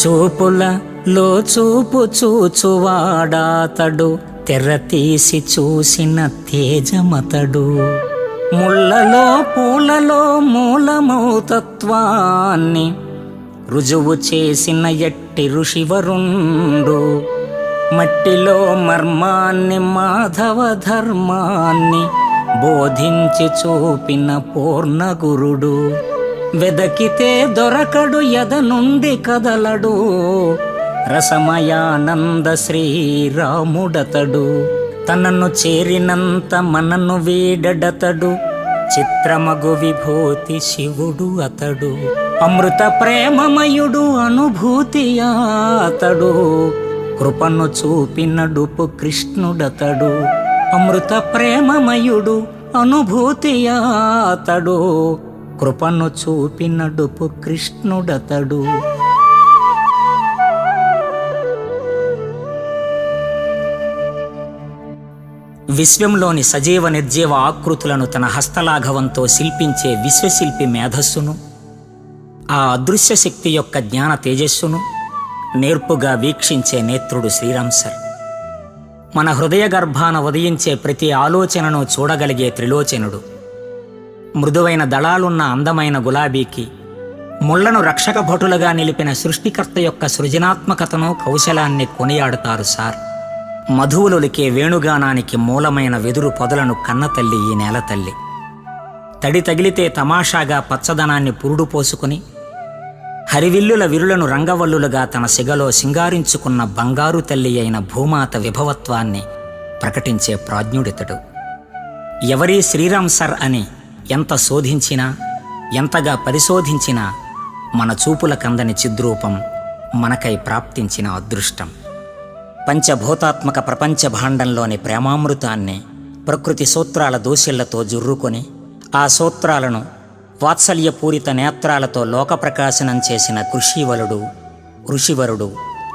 చూపులలో చూపు చూచువాడాతడు, తెర తీసి చూసిన తేజమతడు. ముళ్ళలో పూలలో మూలమౌతత్వాన్ని రుజువు చేసిన ఎట్టి ఋషివరుండు. మట్టిలో మర్మాన్ని మాధవ ధర్మాన్ని బోధించి చూపిన పూర్ణగురుడు. వెదకితే దొరకడు ఎద నుండి కదలడు, రసమయానంద శ్రీరాముడతడు. తనను చేరినంత మనను వీడడతడు, చిత్రమగు విభూతి శివుడు అతడు. అమృత ప్రేమమయుడు అనుభూతి అతడు, కృపను చూపినడుపు కృష్ణుడతడు. అమృత ప్రేమమయుడు అనుభూతి అతడు, కృపను చూపినడుపు కృష్ణుడతడు. విశ్వంలోని సజీవ నిర్జీవ ఆకృతులను తన హస్తలాఘవంతో శిల్పించే విశ్వశిల్పి మేధస్సును, ఆ అదృశ్య శక్తి యొక్క జ్ఞాన తేజస్సును నేర్పుగా వీక్షించే నేత్రుడు శ్రీరామ్ సర్. మన హృదయ గర్భాన ఉదయించే ప్రతి ఆలోచనను చూడగలిగే త్రిలోచనుడు. మృదువైన దళాలున్న అందమైన గులాబీకి ముళ్లను రక్షక భటులుగా నిలిపిన సృష్టికర్త యొక్క సృజనాత్మకతను కౌశలాన్ని కొనియాడుతారు సార్. మధువులొలికే వేణుగానానికి మూలమైన వెదురు పొదలను కన్నతల్లి ఈ నేల తల్లి. తడి తగిలితే తమాషాగా పచ్చదనాన్ని పురుడు పోసుకుని హరివిల్లుల విరులను రంగవల్లులుగా తన సిగలో సింగారించుకున్న బంగారు తల్లి అయిన భూమాత విభవత్వాన్ని ప్రకటించే ప్రాజ్ఞుడితడు. ఎవరీ శ్రీరామ్ సర్ అని ఎంత శోధించినా, ఎంతగా పరిశోధించినా మన చూపుల కందని చిద్రూపం మనకై ప్రాప్తించిన అదృష్టం. పంచభూతాత్మక ప్రపంచ భాండంలోని ప్రేమామృతాన్ని ప్రకృతి సూత్రాల దోషిళ్లతో జుర్రుకొని ఆ సూత్రాలను వాత్సల్యపూరిత నేత్రాలతో లోకప్రకాశనం చేసిన ఋషివరుడు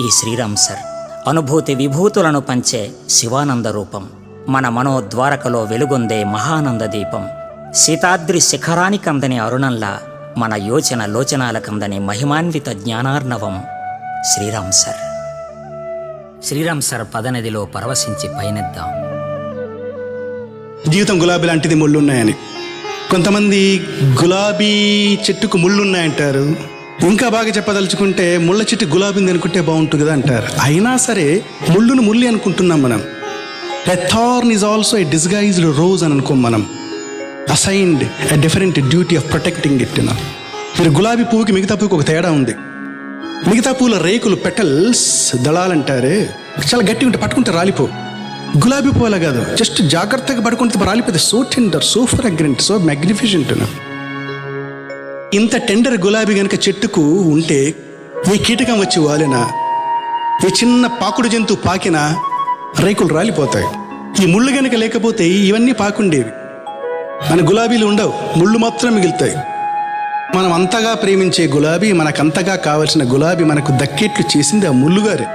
ఈ శ్రీరామ్ సర్. అనుభూతి విభూతులను పంచే శివానంద రూపం, మన మనోద్వారకలో వెలుగొందే మహానంద దీపం. సీతాద్రి శిఖరానికందని అరుణంలా మన యోచన లోచనాలకందని మహిమాన్విత జ్ఞానార్ణవం శ్రీరామ్ సర్. శ్రీరామ్ సర్ పదనదిలో పరవశించి పయనిద్దాం. జీవితం గులాబీ లాంటిది, ముళ్ళున్నాయని. కొంతమంది గులాబీ చెట్టుకు ముళ్ళున్నాయంటారు. ఇంకా బాగా చెప్పదలుచుకుంటే ముళ్ళ చెట్టు గులాబీని అనుకుంటే బాగుంటుంది కదా అంటారు. అయినా సరే ముళ్ళును ముల్లి అనుకుంటున్నాం మనం. A thorn is also a disguised rose అని అనుకోం మనం. Assigned a different duty of protecting it. మీరు గులాబీ పువ్వుకి మిగతా పువ్వుకి ఒక తేడా ఉంది. మిగతా పూల రేకులు, పెటల్స్, దళాలంటారే చాలా గట్టి ఉంటే పట్టుకుంటే రాలిపో. గులాబీ పూల కాదు, జస్ట్ జాగ్రత్తగా పట్టుకుంటే రాలిపోతే. So tender, so fragrant, so magnificent. ఇంత టెండర్ గులాబీ కనుక చెట్టుకు ఉంటే ఏ కీటకం వచ్చి వాలినా, ఏ చిన్న పాకుడు జంతువు పాకినా రేకులు రాలిపోతాయి. ఈ ముళ్ళు కనుక లేకపోతే ఇవన్నీ పాకుండేవి. మన గులాబీలు ఉండవు, ముళ్ళు మాత్రం మిగులుతాయి. మనం అంతగా ప్రేమించే గులాబీ, మనకంతగా కావలసిన గులాబీ మనకు దక్కేట్లు చేసింది ఆ ముళ్ళుగారే.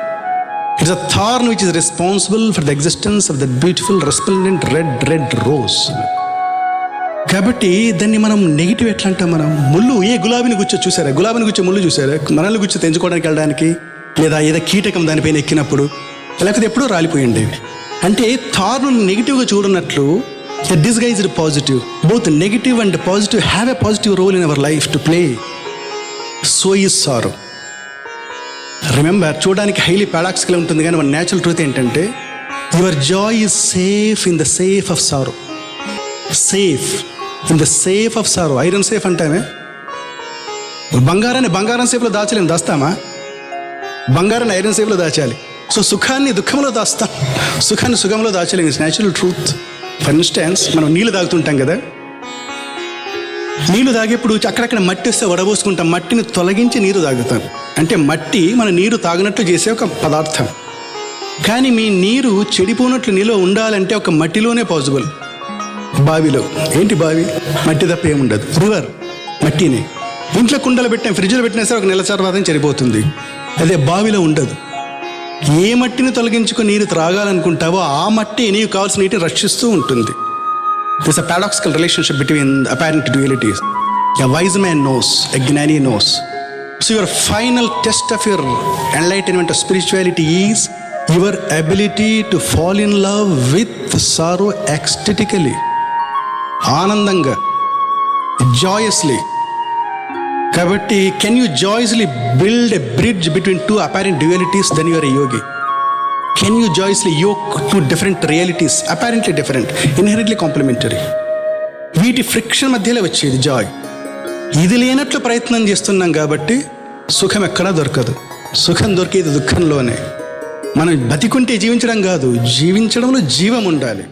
It's a thorn which is responsible for the existence of that beautiful resplendent red rose. కాబట్టి దాన్ని మనం నెగిటివ్ ఎట్లా అంటాం మనం? ముళ్ళు ఏ గులాబీని గుచ్చో చూసారా? గులాబీని గుచ్చే ముళ్ళు చూసారా? మనల్ని గుచ్చి తెంచుకోవడానికి వెళ్ళడానికి, లేదా ఏదో కీటకం దానిపైన ఎక్కినప్పుడు, లేకపోతే ఎప్పుడో రాలిపోయి ఉండేవి. అంటే థార్ను నెగిటివ్గా చూడనట్లు a disguised positive. Both negative and positive have a positive role in our life to play. So is sorrow. Remember, చూడడానికి హైలీ పారాడాక్సికల్ ఉంటుంది, కానీ మన న్యాచురల్ ట్రూత్ ఏంటంటే your joy is safe in the safe of sorrow. Safe in the safe of sorrow. Iron safe అంటామే. బంగారం సేఫ్లో దాచలేము, దాస్తామా? బంగారాన్ని iron సేఫ్లో దాచాలి. సో సుఖాన్ని దుఃఖంలో దాస్తాం, సుఖాన్ని సుఖంలో దాచలేము. It's natural truth. For instance, మనం నీళ్ళు తాగుతుంటాం కదా, నీళ్ళు తాగేప్పుడు అక్కడక్కడ మట్టి వస్తే వడబోసుకుంటాం, మట్టిని తొలగించి నీరు తాగుతాం. అంటే మట్టి మన నీరు తాగినట్లు చేసే ఒక పదార్థం. కానీ మీ నీరు చెడిపోనట్లు నీలో ఉండాలంటే ఒక మట్టిలోనే పాసిబుల్. బావిలో ఏంటి బావి? మట్టి తప్ప ఏముండదు. రివర్ మట్టినే. ఇంట్లో కుండలు పెట్టినా, ఫ్రిడ్జ్లో పెట్టినా సరే ఒక నెల తర్వాత చెడిపోతుంది. అదే బావిలో ఉండదు. ఏ మట్టిని తొలగించుకొని నీరు త్రాగాలనుకుంటావో ఆ మట్టి నీకు కావాల్సిన నీటిని రక్షిస్తూ ఉంటుంది. This a paradoxical relationship between apparent dualities. A wise man knows, a జ్ఞాని knows. So your final test of your enlightenment of spirituality is your ability to fall in love with sorrow ecstatically. ఆనందంగా, joyously. కాబట్టి can you joyously build a bridge between two apparent dualities, then you are a yogi. Can you joyously yoke two different realities, apparently different, inherently complementary. వీటి friction మధ్యలో వచ్చేది Joy. ఇది లేనట్లు ప్రయత్నం చేస్తున్నాం కాబట్టి సుఖం ఎక్కడా దొరకదు. సుఖం దొరికేది దుఃఖంలోనే. మనం బతికుంటే జీవించడం కాదు, జీవించడంలో జీవం ఉండాలి.